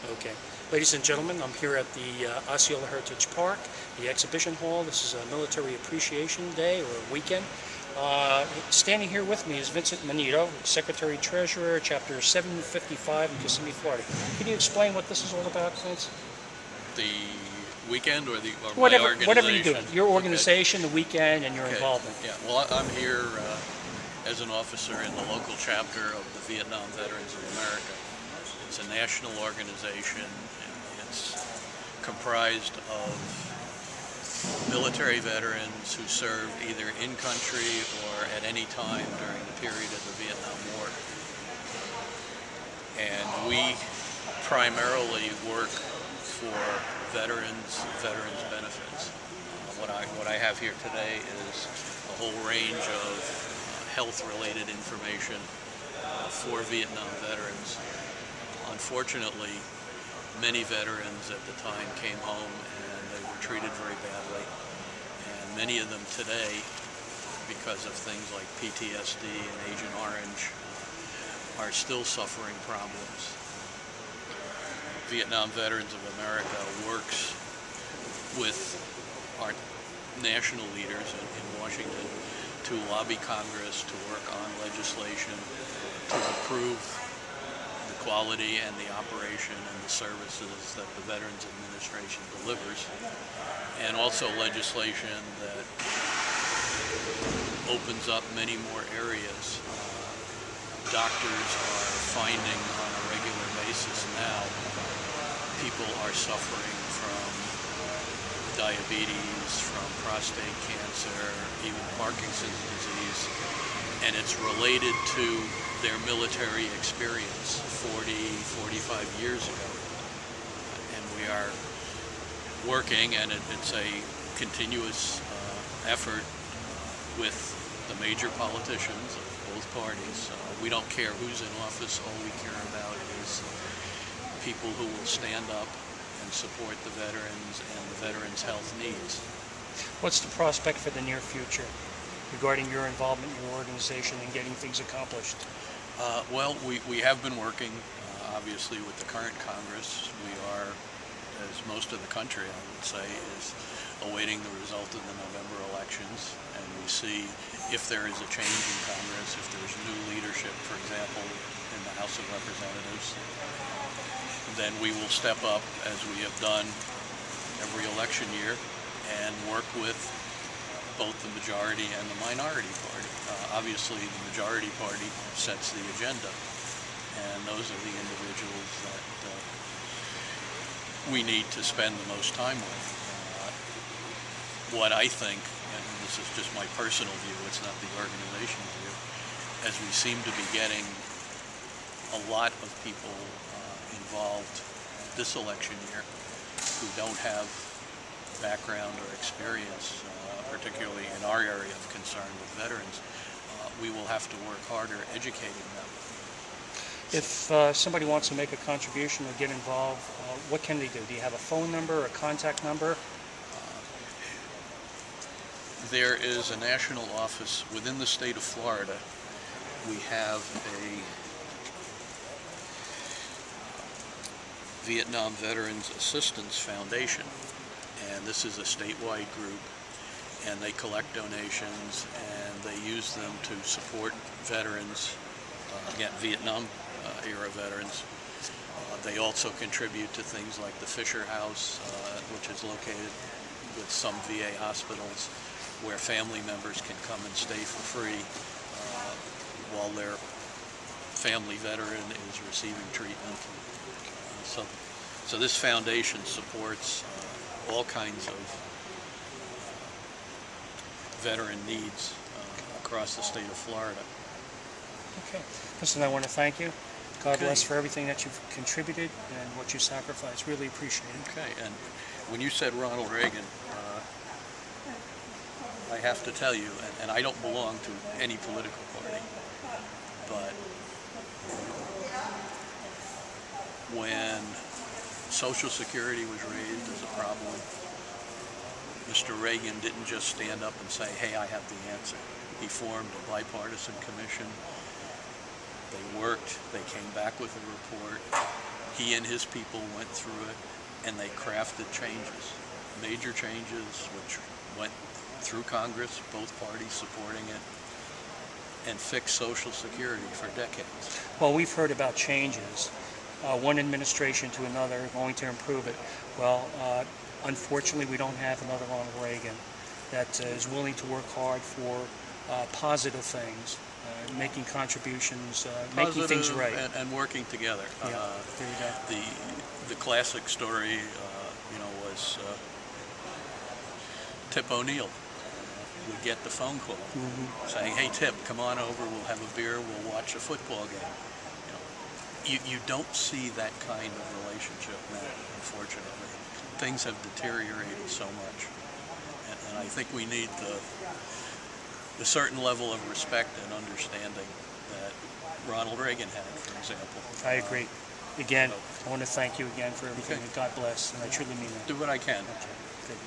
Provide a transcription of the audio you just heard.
Okay. Ladies and gentlemen, I'm here at the Osceola Heritage Park, the exhibition hall. This is a Military Appreciation Day or weekend. Standing here with me is Vincent Menito, Secretary Treasurer, Chapter 755 in Kissimmee, Florida. Can you explain what this is all about, Vince? The weekend or my Whatever, organization? whatever you're doing. Your organization, Okay. the weekend, and your Okay. involvement. Yeah. Well, I'm here as an officer in the local chapter of the Vietnam Veterans of America. It's a national organization. It's comprised of military veterans who served either in country or at any time during the period of the Vietnam War. And we primarily work for veterans benefits. What I have here today is a whole range of health-related information for Vietnam veterans. Unfortunately, many veterans at the time came home and they were treated very badly. And many of them today, because of things like PTSD and Agent Orange, are still suffering problems. Vietnam Veterans of America works with our national leaders in Washington to lobby Congress to work on legislation to improve the quality and the operation and the services that the Veterans Administration delivers, and also legislation that opens up many more areas. Doctors are finding on a regular basis now people are suffering from diabetes, from prostate cancer, even Parkinson's disease, and it's related to their military experience 40, 45 years ago. And we are working, and it's a continuous effort with the major politicians of both parties. We don't care who's in office. All we care about is people who will stand up and support the veterans and the veterans' health needs. What's the prospect for the near future regarding your involvement in your organization and getting things accomplished? Well, we have been working, obviously, with the current Congress. We are, as most of the country, I would say, is awaiting the result of the November elections, and we see if there is a change in Congress, if there's new leadership, for example, in the House of Representatives, then we will step up, as we have done every election year, and work with both the majority and the minority party. Obviously, the majority party sets the agenda, and those are the individuals that we need to spend the most time with. What I think, and this is just my personal view, it's not the organization's view, as we seem to be getting a lot of people involved this election year who don't have background or experience, particularly in our area of concern with veterans, we will have to work harder educating them. If somebody wants to make a contribution or get involved, what can they do? Do you have a phone number, a contact number? There is a national office within the state of Florida. We have a Vietnam Veterans Assistance Foundation, and this is a statewide group, and they collect donations and they use them to support veterans, again, Vietnam era veterans. They also contribute to things like the Fisher House, which is located with some VA hospitals, where family members can come and stay for free while their family veteran is receiving treatment. So this foundation supports all kinds of veteran needs across the state of Florida. Okay. Listen, I want to thank you. God Okay. bless for everything that you've contributed and what you sacrificed. Really appreciate it. Okay, and when you said Ronald Reagan, I have to tell you, and I don't belong to any political party, but when Social Security was raised as a problem, Mr. Reagan didn't just stand up and say, hey, I have the answer. He formed a bipartisan commission. They worked, they came back with a report. he and his people went through it, and they crafted changes, major changes, which went through Congress, both parties supporting it, and fixed Social Security for decades. Well, we've heard about changes, one administration to another going to improve it. Well, unfortunately, we don't have another Ronald Reagan that is willing to work hard for positive things, making contributions, making things right. And working together. Yeah, there you go. The classic story, was Tip O'Neill. Would get the phone call saying, "Hey Tip, come on over. We'll have a beer. We'll watch a football game." You don't see that kind of relationship now, unfortunately. Things have deteriorated so much, and I think we need the certain level of respect and understanding that Ronald Reagan had, for example. I agree. Again, I want to thank you again for everything, and God bless, and I truly mean that. Do what I can. Okay, good.